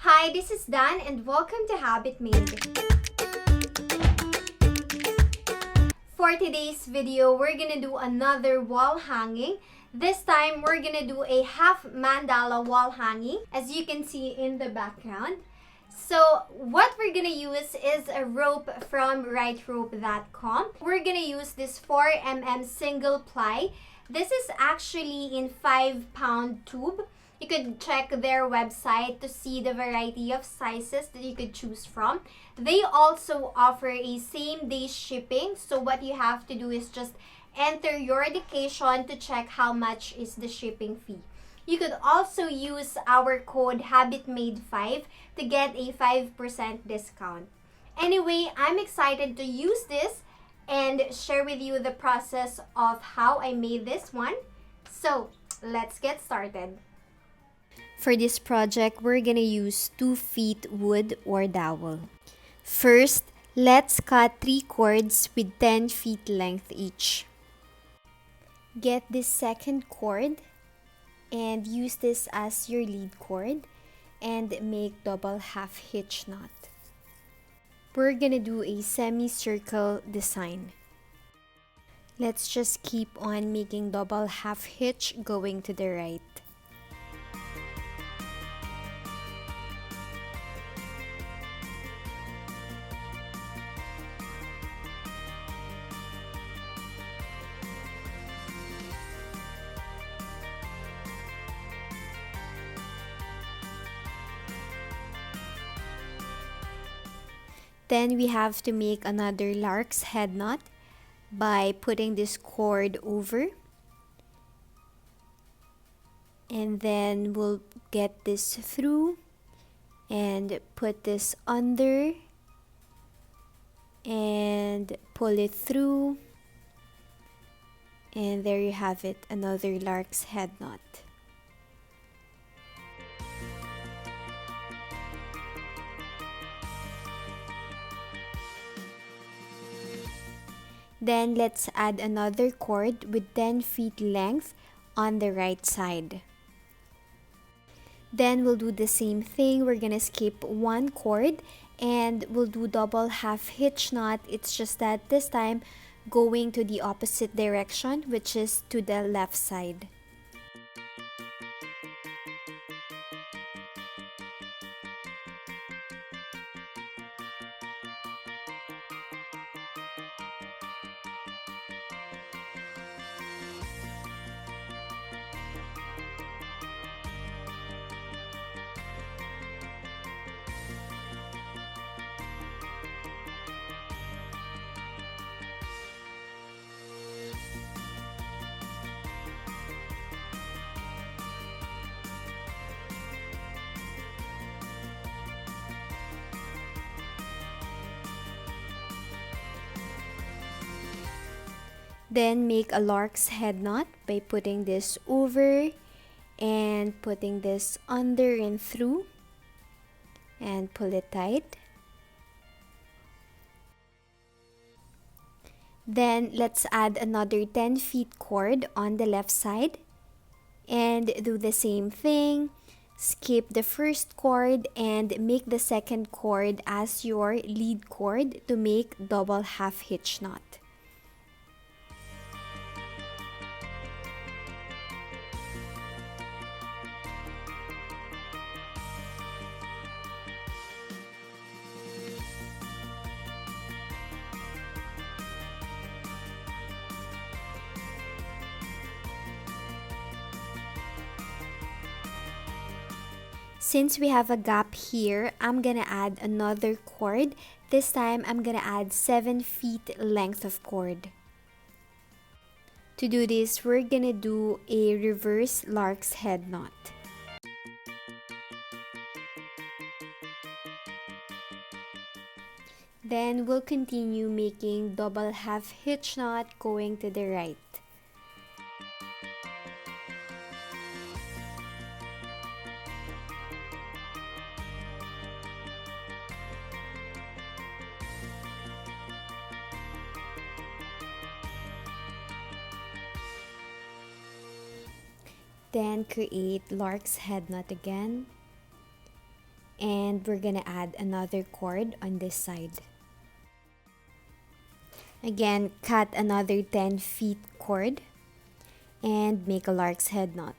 Hi, this is Dan and welcome to Habit Made. For today's video, we're gonna do another wall hanging. This time, we're gonna do a half mandala wall hanging, as you can see in the background. So, what we're gonna use is a rope from rightrope.com. We're gonna use this 4mm single ply. This is actually in 5-pound tube. You could check their website to see the variety of sizes that you could choose from. They also offer a same-day shipping. So what you have to do is just enter your location to check how much is the shipping fee. You could also use our code HABITMADE5 to get a 5% discount. Anyway, I'm excited to use this and share with you the process of how I made this one. So let's get started. For this project, we're gonna use 2 feet wood or dowel. First, let's cut 3 cords with 10 feet length each. Get this second cord and use this as your lead cord and make double half hitch knot. We're gonna do a semicircle design. Let's just keep on making double half hitch going to the right. Then we have to make another lark's head knot by putting this cord over. And then we'll get this through and put this under and pull it through. And there you have it, another lark's head knot. Then let's add another cord with 10 feet length on the right side. Then we'll do the same thing. We're gonna skip 1 cord and we'll do double half hitch knot. It's just that this time going to the opposite direction, which is to the left side. Then make a lark's head knot by putting this over and putting this under and through and pull it tight. Then let's add another 10 feet cord on the left side and do the same thing. Skip the first cord and make the second cord as your lead cord to make double half hitch knot. Since we have a gap here, I'm gonna add another cord. This time, I'm gonna add 7 feet length of cord. To do this, we're gonna do a reverse lark's head knot. Then we'll continue making double half hitch knot going to the right. Then create lark's head knot again. and we're gonna add another cord on this side. Again, cut another 10 feet cord and make a lark's head knot.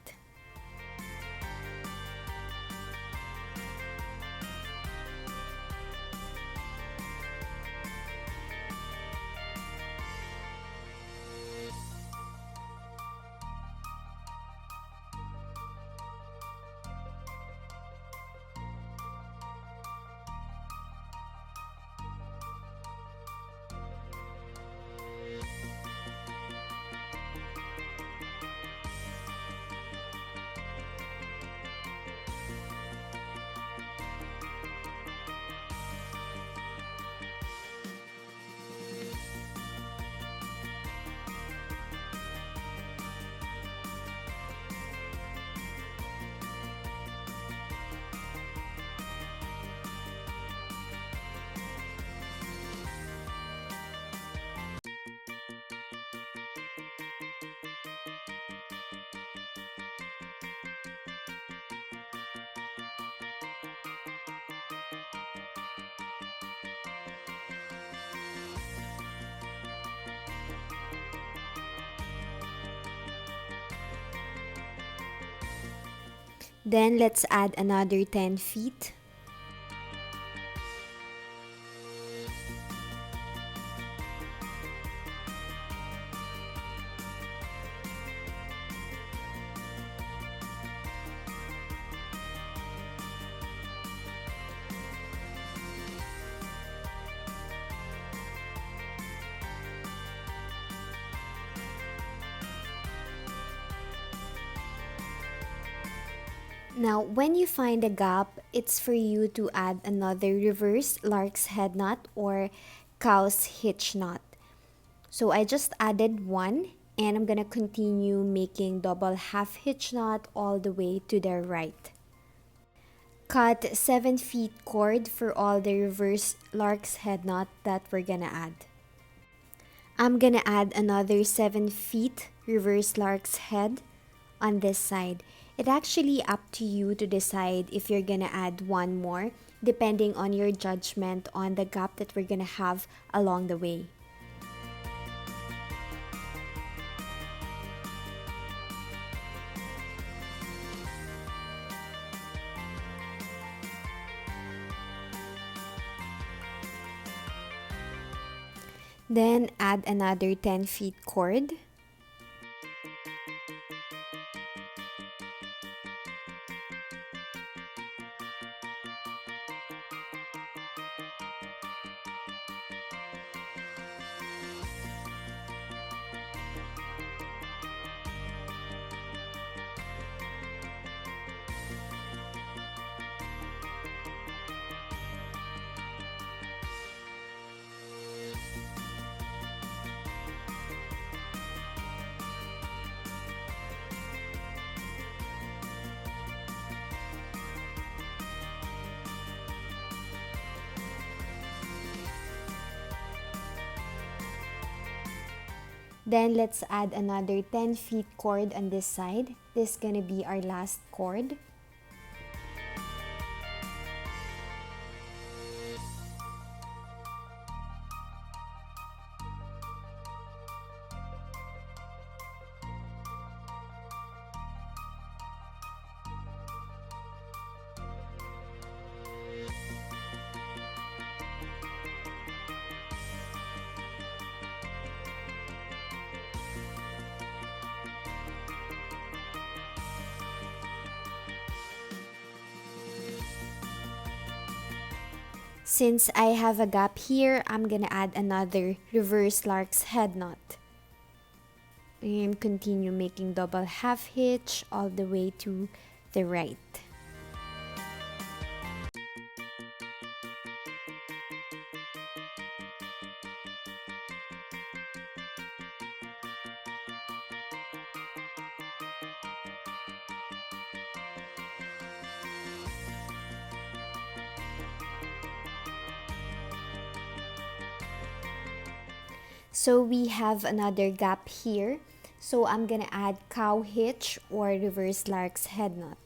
Then let's add another 10 feet. Now, when you find a gap, it's for you to add another reverse lark's head knot or cow's hitch knot. So I just added one, and I'm gonna continue making double half hitch knot all the way to the right. Cut 7 feet cord for all the reverse lark's head knot that we're gonna add. I'm gonna add another 7 feet reverse lark's head on this side. It's actually up to you to decide if you're gonna add one more, depending on your judgment on the gap that we're gonna have along the way. Then add another 10 feet cord. Then let's add another 10 feet cord on this side. This is gonna be our last cord. Since I have a gap here, I'm gonna add another reverse lark's head knot. And continue making double half hitch all the way to the right. So we have another gap here. So I'm gonna add cow hitch or reverse lark's head knot.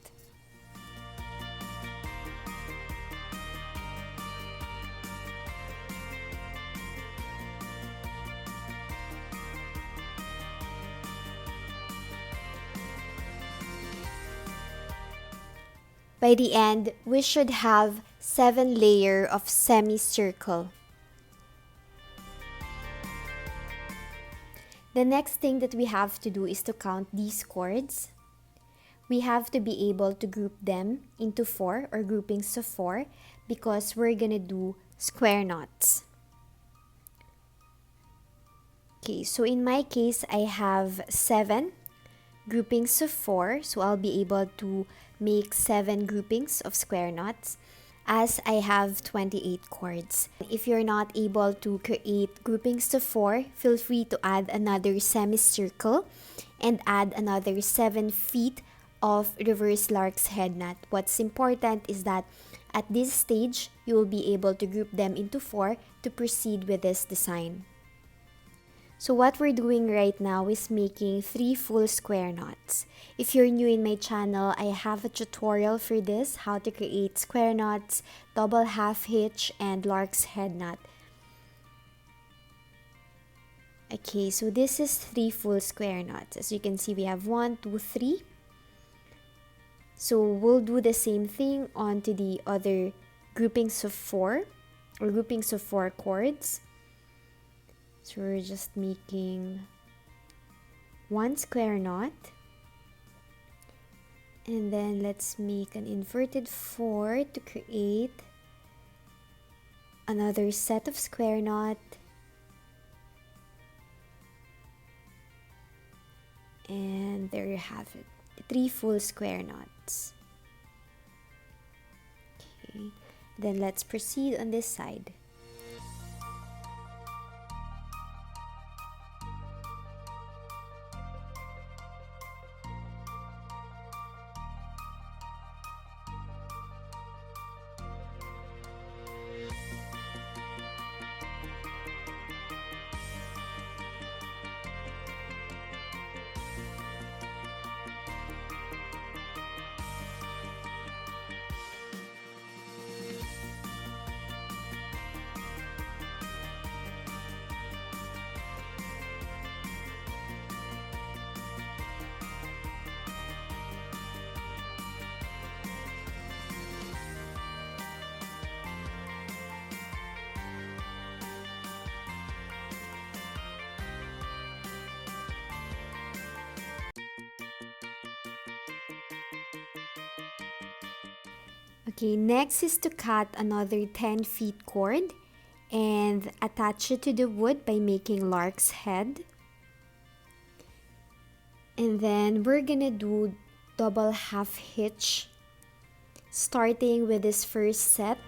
By the end, we should have 7 layers of semicircle. The next thing that we have to do is to count these cords. We have to be able to group them into 4 or groupings of 4 because we're gonna do square knots. Okay, so in my case, I have 7 groupings of 4, so I'll be able to make 7 groupings of square knots as I have 28 cords. If you're not able to create groupings of 4, feel free to add another semicircle and add another 7 feet of reverse lark's head knot. What's important is that at this stage, you will be able to group them into 4 to proceed with this design. So what we're doing right now is making 3 full square knots. If you're new in my channel, I have a tutorial for this, how to create square knots, double half hitch, and lark's head knot. Okay, so this is 3 full square knots. As you can see, we have 1, 2, 3. So we'll do the same thing onto the other groupings of 4 or groupings of 4 cords. So we're just making 1 square knot, and then let's make an inverted 4 to create another set of square knot, and there you have it, 3 full square knots. Okay, then let's proceed on this side. Okay, next is to cut another 10 feet cord and attach it to the wood by making lark's head. And then we're gonna do double half hitch, starting with this first set.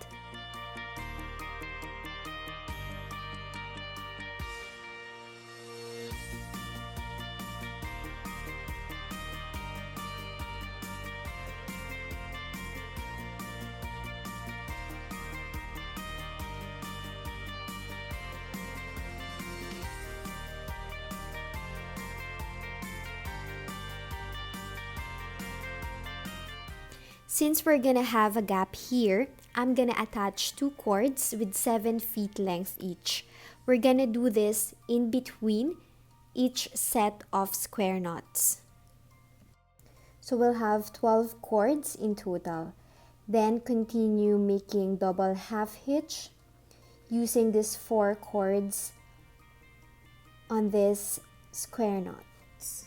Since we're gonna have a gap here, I'm gonna attach 2 cords with 7 feet length each. We're gonna do this in between each set of square knots. So we'll have 12 cords in total. Then continue making double half hitch using these 4 cords on this square knots.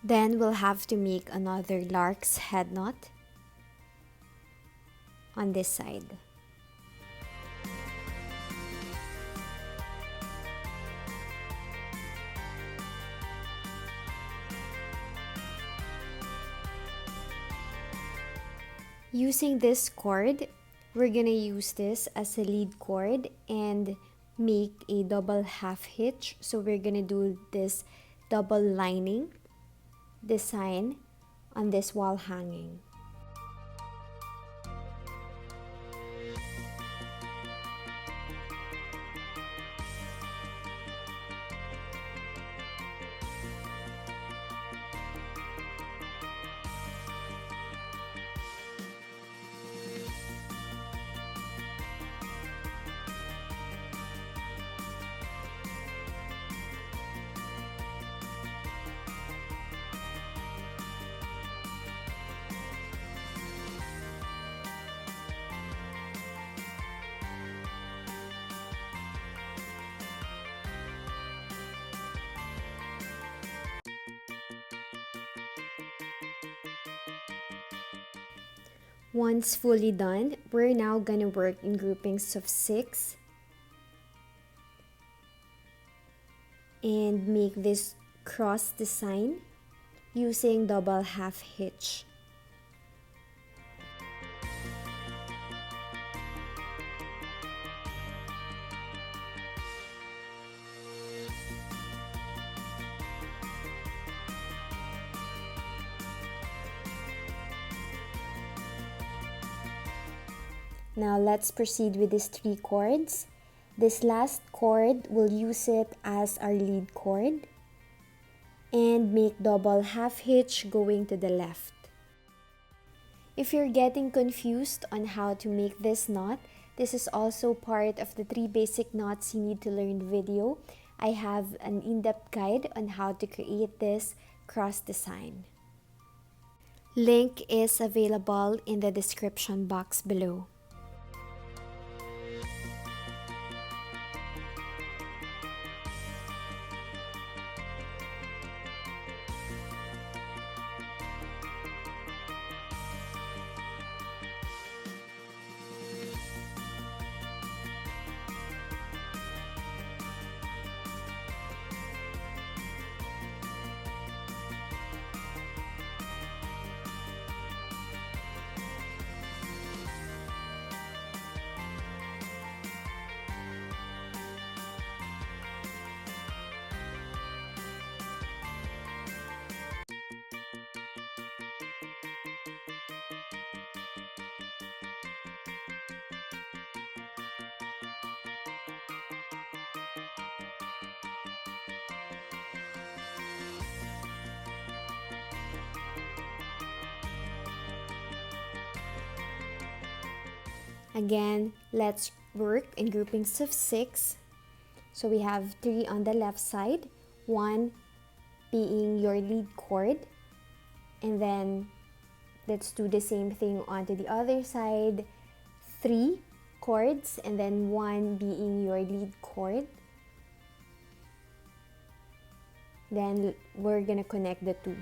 Then we'll have to make another lark's head knot on this side. Using this cord, we're gonna use this as a lead cord and make a double half hitch. So we're gonna do this double lining design on this wall hanging. Once fully done, we're now gonna work in groupings of 6 and make this cross design using double half hitch. Now let's proceed with these 3 cords. This last cord, we'll use it as our lead cord and make double half hitch going to the left. If you're getting confused on how to make this knot, this is also part of the 3 basic knots you need to learn video. I have an in-depth guide on how to create this cross design. Link is available in the description box below. Again, let's work in groupings of 6. So we have 3 on the left side, 1 being your lead cord, and then let's do the same thing onto the other side, 3 cords, and then 1 being your lead cord. Then we're gonna connect the 2.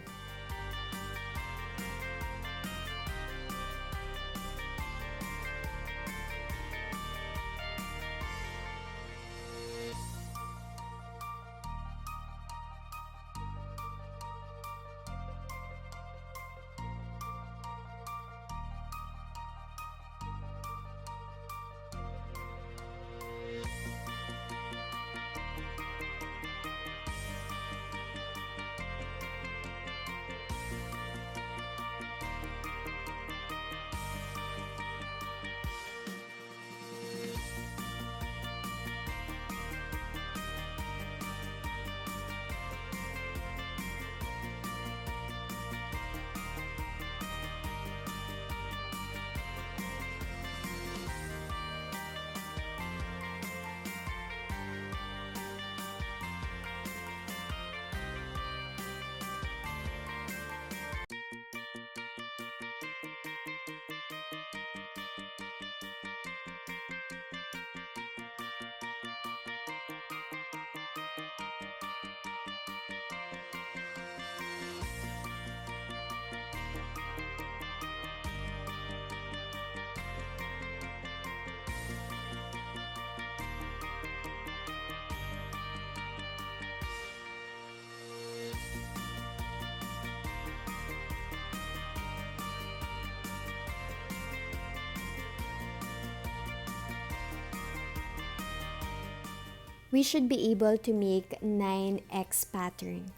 we should be able to make 9x pattern.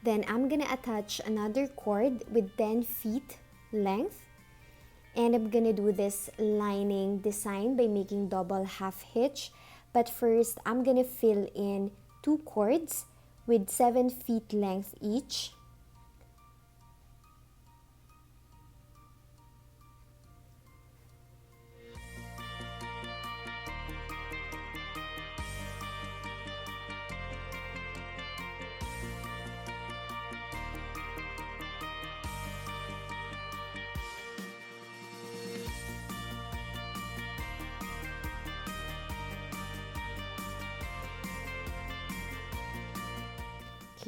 Then I'm gonna attach another cord with 10 feet length, and I'm gonna do this lining design by making double half hitch. But first, I'm gonna fill in 2 cords with 7 feet length each.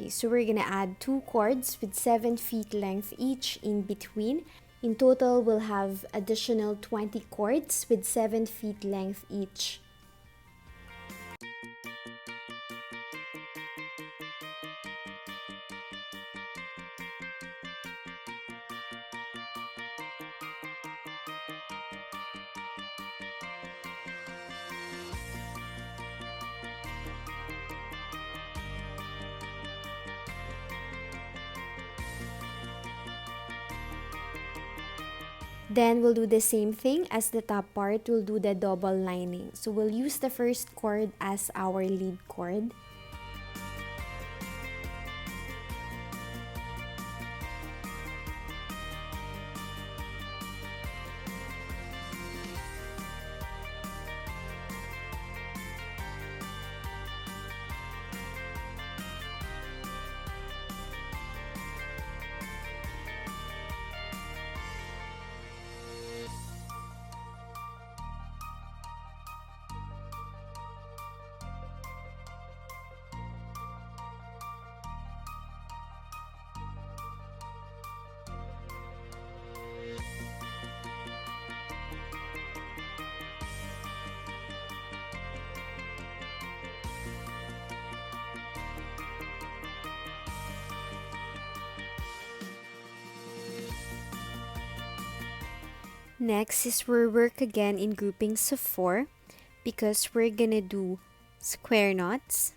Okay, so we're gonna add 2 cords with 7 feet length each in between. In total, we'll have additional 20 cords with 7 feet length each. Then we'll do the same thing as the top part. We'll do the double lining. So we'll use the first cord as our lead cord. Next is we'll work again in groupings of 4 because we're gonna do square knots.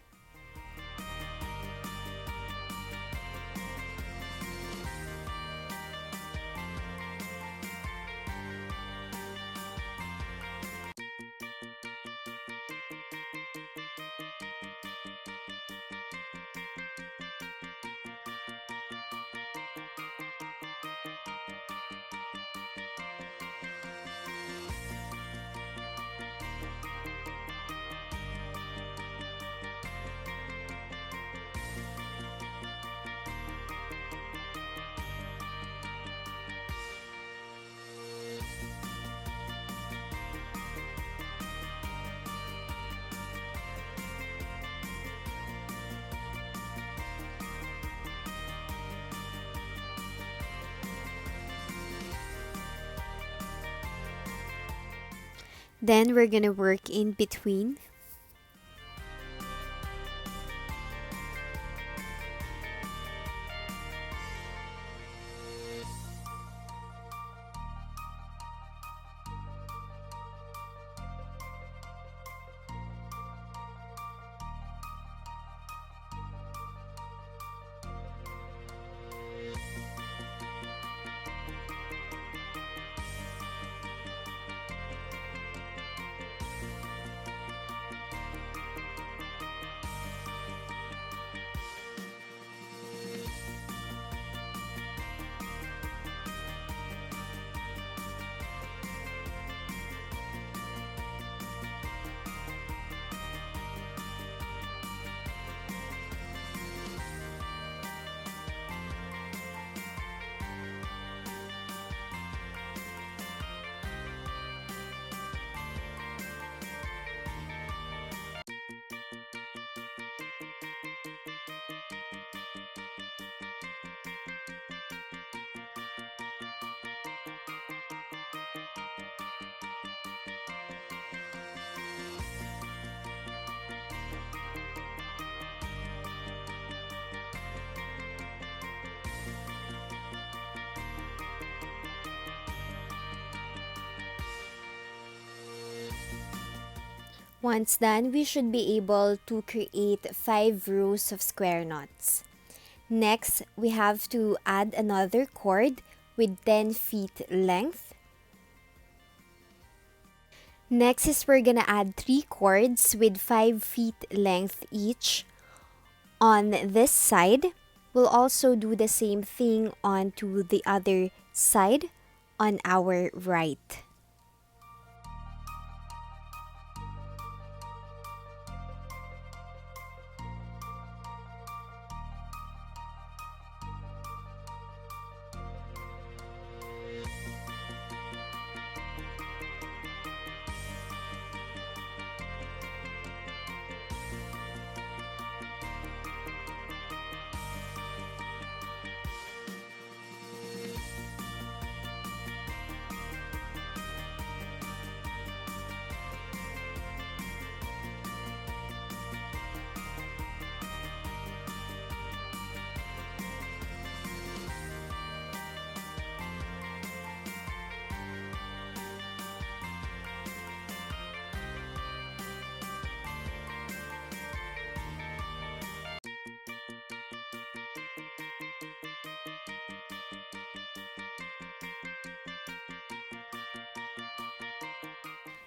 Then we're gonna work in between. Once done, we should be able to create 5 rows of square knots. Next, we have to add another cord with 10 feet length. Next is we're gonna add 3 cords with 5 feet length each on this side. We'll also do the same thing onto the other side on our right.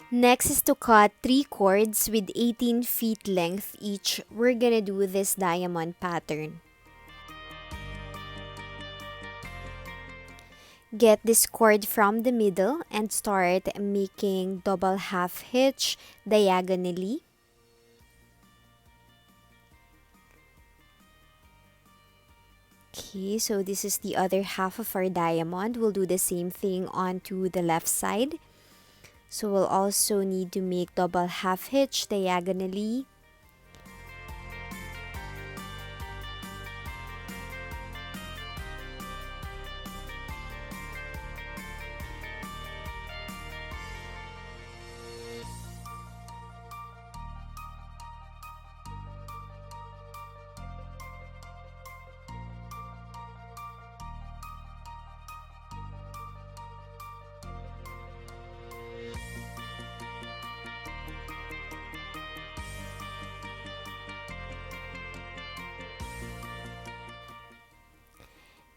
Next is to cut 3 cords with 18 feet length each. We're gonna do this diamond pattern. Get this cord from the middle and start making double half hitch diagonally. Okay, so this is the other half of our diamond. We'll do the same thing onto the left side. So we'll also need to make double half hitch diagonally.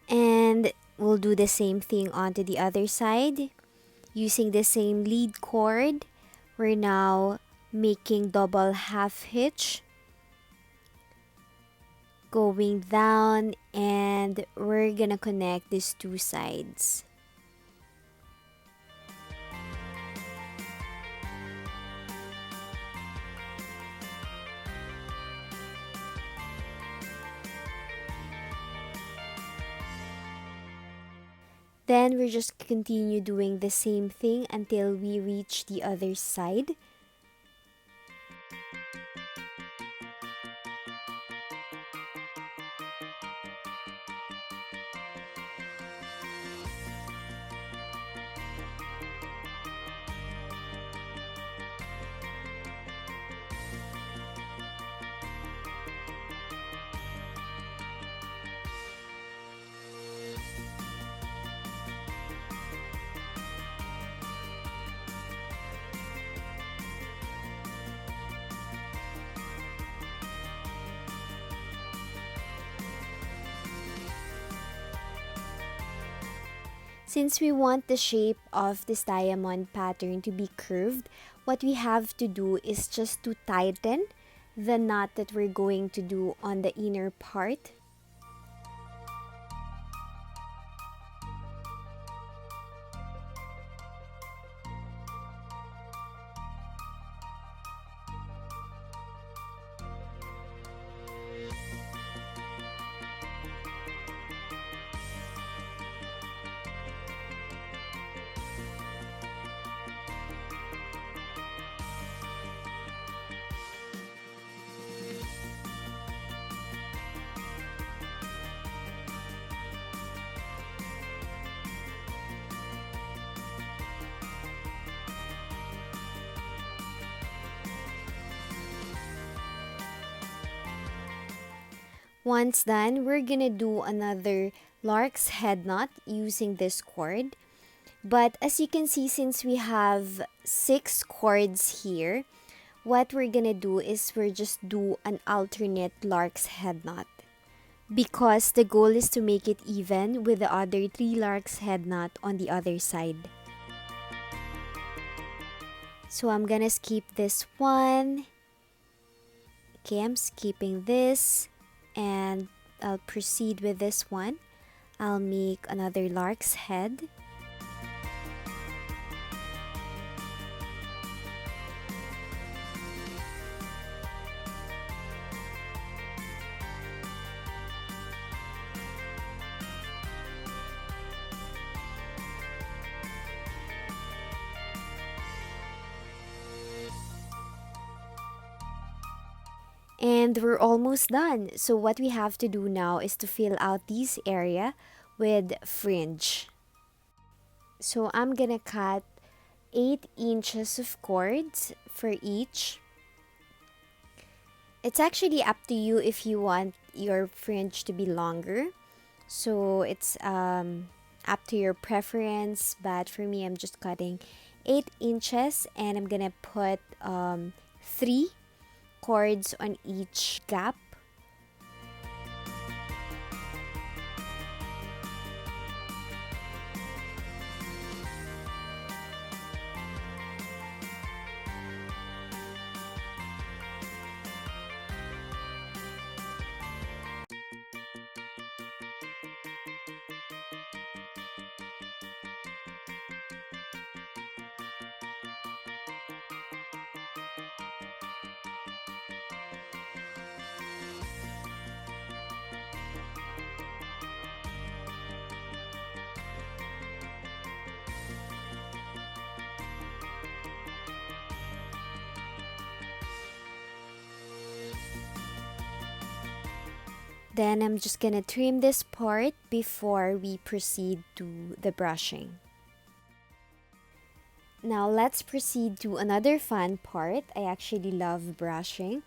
And we'll do the same thing onto the other side. Using the same lead cord, we're now making double half hitch. Going down, and we're gonna connect these two sides. Then we're just continue doing the same thing until we reach the other side. Since we want the shape of this diamond pattern to be curved, what we have to do is just to tighten the knot that we're going to do on the inner part. Once done, we're gonna do another lark's head knot using this cord. But as you can see, since we have 6 cords here, what we're gonna do is we're just do an alternate lark's head knot, because the goal is to make it even with the other 3 lark's head knot on the other side. So I'm gonna skip this one. Okay, I'm skipping this, and I'll proceed with this one. I'll make another lark's head. And we're almost done. So what we have to do now is to fill out this area with fringe. So I'm gonna cut 8 inches of cords for each. It's actually up to you if you want your fringe to be longer. So it's up to your preference, but for me, I'm just cutting 8 inches, and I'm gonna put 3 cords on each gap. Then I'm just gonna trim this part before we proceed to the brushing. Now let's proceed to another fun part. I actually love brushing.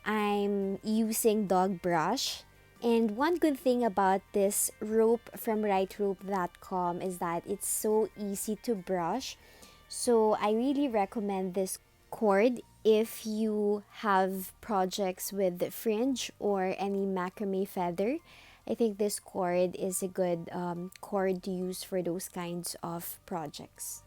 I'm using dog brush. And one good thing about this rope from rightrope.com is that it's so easy to brush. So I really recommend this cord if you have projects with fringe or any macrame feather. I think this cord is a good cord to use for those kinds of projects.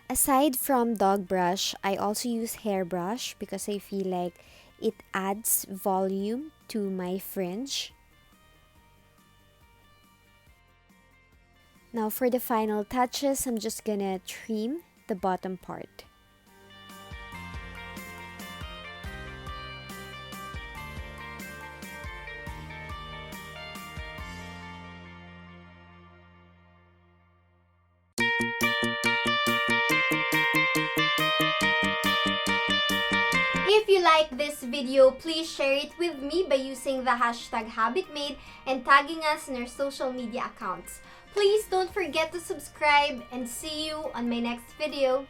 Aside from dog brush, I also use hairbrush because I feel like it adds volume to my fringe. Now for the final touches, I'm just gonna trim the bottom part. If you like this video, please share it with me by using the hashtag HabitMade and tagging us in our social media accounts. Please don't forget to subscribe, and see you on my next video.